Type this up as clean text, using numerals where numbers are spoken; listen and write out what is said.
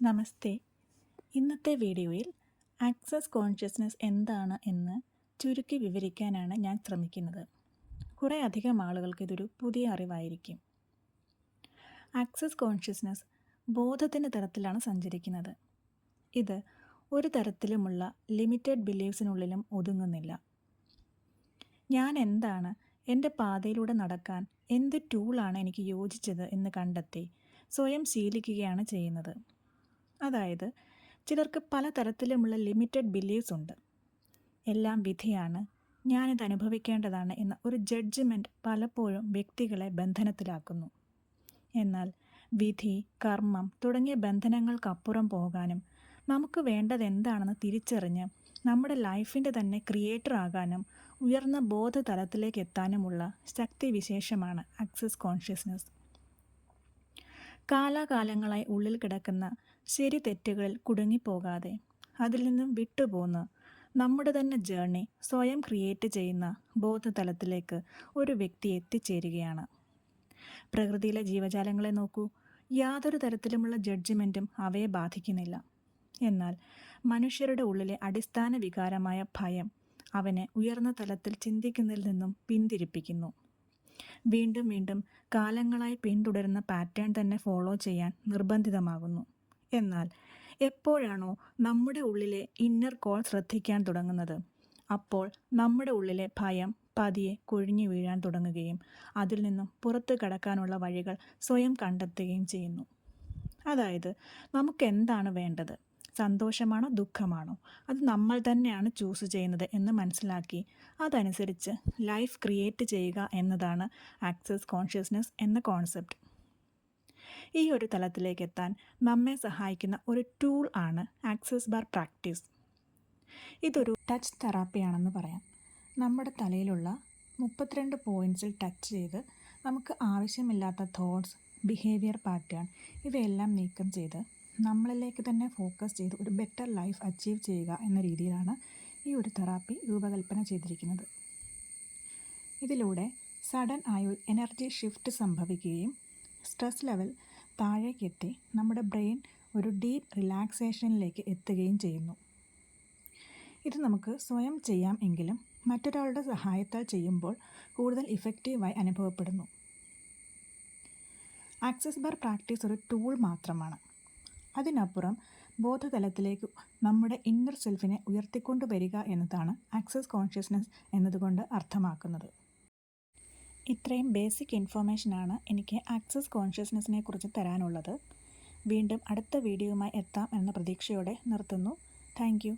നമസ്തേ. ഇന്നത്തെ വീഡിയോയിൽ access consciousness എന്താണ് എന്ന് ചുരുക്കി വിവരിക്കാനാണ് ഞാൻ ശ്രമിക്കുന്നത്. കുറേ അധികം ആളുകൾക്ക് ഇതൊരു പുതിയ അറിവായിരിക്കും. ആക്സസ് കോൺഷ്യസ്നസ് ബോധത്തിൻ്റെ തലത്തിലാണ് സഞ്ചരിക്കുന്നത്. ഇത് ഒരു തരത്തിലുമുള്ള ലിമിറ്റഡ് ബിലീഫ്സിനുള്ളിലും ഒതുങ്ങുന്നില്ല. ഞാൻ എന്താണ്, എൻ്റെ പാതയിലൂടെ നടക്കാൻ എന്ത് ടൂളാണ് എനിക്ക് യോജിച്ചത് എന്ന് കണ്ടെത്തി സ്വയം ശീലിക്കുകയാണ് ചെയ്യുന്നത്. അതായത്, ചിലർക്ക് പലതരത്തിലുമുള്ള ലിമിറ്റഡ് ബിലീഫ്സ് ഉണ്ട്. എല്ലാം വിധിയാണ്, ഞാനിത് അനുഭവിക്കേണ്ടതാണ് എന്ന ഒരു ജഡ്ജ്മെൻറ്റ് പലപ്പോഴും വ്യക്തികളെ ബന്ധനത്തിലാക്കുന്നു. എന്നാൽ വിധി, കർമ്മം തുടങ്ങിയ ബന്ധനങ്ങൾക്കപ്പുറം പോകാനും നമുക്ക് വേണ്ടത് എന്താണെന്ന് തിരിച്ചറിഞ്ഞ് നമ്മുടെ ലൈഫിൻ്റെ തന്നെ ക്രിയേറ്റർ ആകാനും ഉയർന്ന ബോധതലത്തിലേക്ക് എത്താനുമുള്ള ശക്തിവിശേഷമാണ് ആക്സസ് കോൺഷ്യസ്നസ്. കാലാകാലങ്ങളായി ഉള്ളിൽ കിടക്കുന്ന ശരി തെറ്റുകളിൽ കുടുങ്ങിപ്പോകാതെ അതിൽ നിന്നും വിട്ടുപോന്ന് നമ്മുടെ തന്നെ ജേർണി സ്വയം ക്രിയേറ്റ് ചെയ്യുന്ന ബോധതലത്തിലേക്ക് ഒരു വ്യക്തി എത്തിച്ചേരുകയാണ്. പ്രകൃതിയിലെ ജീവജാലങ്ങളെ നോക്കൂ. യാതൊരു തരത്തിലുമുള്ള ജഡ്ജ്മെൻറ്റും അവയെ ബാധിക്കുന്നില്ല. എന്നാൽ മനുഷ്യരുടെ ഉള്ളിലെ അടിസ്ഥാന വികാരമായ ഭയം അവനെ ഉയർന്ന തലത്തിൽ ചിന്തിക്കുന്നതിൽ നിന്നും പിന്തിരിപ്പിക്കുന്നു. വീണ്ടും വീണ്ടും കാലങ്ങളായി പിന്തുടരുന്ന പാറ്റേൺ തന്നെ ഫോളോ ചെയ്യാൻ നിർബന്ധിതമാകുന്നു. എന്നാൽ എപ്പോഴാണോ നമ്മുടെ ഉള്ളിലെ ഇന്നർ കോൾ ശ്രദ്ധിക്കാൻ തുടങ്ങുന്നത്, അപ്പോൾ നമ്മുടെ ഉള്ളിലെ ഭയം പതിയെ കൊഴിഞ്ഞു വീഴാൻ തുടങ്ങുകയും അതിൽ നിന്നും പുറത്തു കടക്കാനുള്ള വഴികൾ സ്വയം കണ്ടെത്തുകയും ചെയ്യുന്നു. അതായത്, നമുക്ക് എന്താണ് വേണ്ടത്, സന്തോഷമാണോ ദുഃഖമാണോ, അത് നമ്മൾ തന്നെയാണ് ചൂസ് ചെയ്യുന്നത് എന്ന് മനസ്സിലാക്കി അതനുസരിച്ച് ലൈഫ് ക്രിയേറ്റ് ചെയ്യുക എന്നതാണ് ആക്സസ് കോൺഷ്യസ്നസ് എന്ന കോൺസെപ്റ്റ്. ഈ ഒരു തലത്തിലേക്ക് എത്താൻ നമ്മെ സഹായിക്കുന്ന ഒരു ടൂൾ ആണ് ആക്സസ് ബാർ പ്രാക്ടീസ്. ഇതൊരു ടച്ച് തെറാപ്പിയാണെന്ന് പറയാം. നമ്മുടെ തലയിലുള്ള 32 പോയിൻറ്റ്സിൽ ടച്ച് ചെയ്ത് നമുക്ക് ആവശ്യമില്ലാത്ത തോട്ട്സ്, ബിഹേവിയർ പാറ്റേൺ ഇവയെല്ലാം നീക്കം ചെയ്ത് നമ്മളിലേക്ക് തന്നെ ഫോക്കസ് ചെയ്ത് ഒരു ബെറ്റർ ലൈഫ് അച്ചീവ് ചെയ്യുക എന്ന രീതിയിലാണ് ഈ ഒരു തെറാപ്പി രൂപകൽപ്പന ചെയ്തിരിക്കുന്നത്. ഇതിലൂടെ സഡൻ ആയി എനർജി ഷിഫ്റ്റ് സംഭവിക്കുകയും സ്ട്രെസ് ലെവൽ താഴേക്കെത്തി നമ്മുടെ ബ്രെയിൻ ഒരു ഡീപ്പ് റിലാക്സേഷനിലേക്ക് എത്തുകയും ചെയ്യുന്നു. ഇത് നമുക്ക് സ്വയം ചെയ്യാം എങ്കിലും മറ്റൊരാളുടെ സഹായത്താൽ ചെയ്യുമ്പോൾ കൂടുതൽ ഇഫക്റ്റീവായി അനുഭവപ്പെടുന്നു. ആക്സസ് ബാർ പ്രാക്ടീസ് ഒരു ടൂൾ മാത്രമാണ്. അതിനപ്പുറം ബോധതലത്തിലേക്ക് നമ്മുടെ ഇന്നർ സെൽഫിനെ ഉയർത്തിക്കൊണ്ടുവരിക എന്നതാണ് ആക്സസ് കോൺഷ്യസ്നസ് എന്നതുകൊണ്ട് അർത്ഥമാക്കുന്നത്. ഇത്രയും ബേസിക് ഇൻഫർമേഷനാണ് എനിക്ക് ആക്സസ് കോൺഷ്യസ്നസിനെ കുറിച്ച് തരാനുള്ളത്. വീണ്ടും അടുത്ത വീഡിയോയുമായി എത്താം എന്ന പ്രതീക്ഷയോടെ നിർത്തുന്നു. Thank you.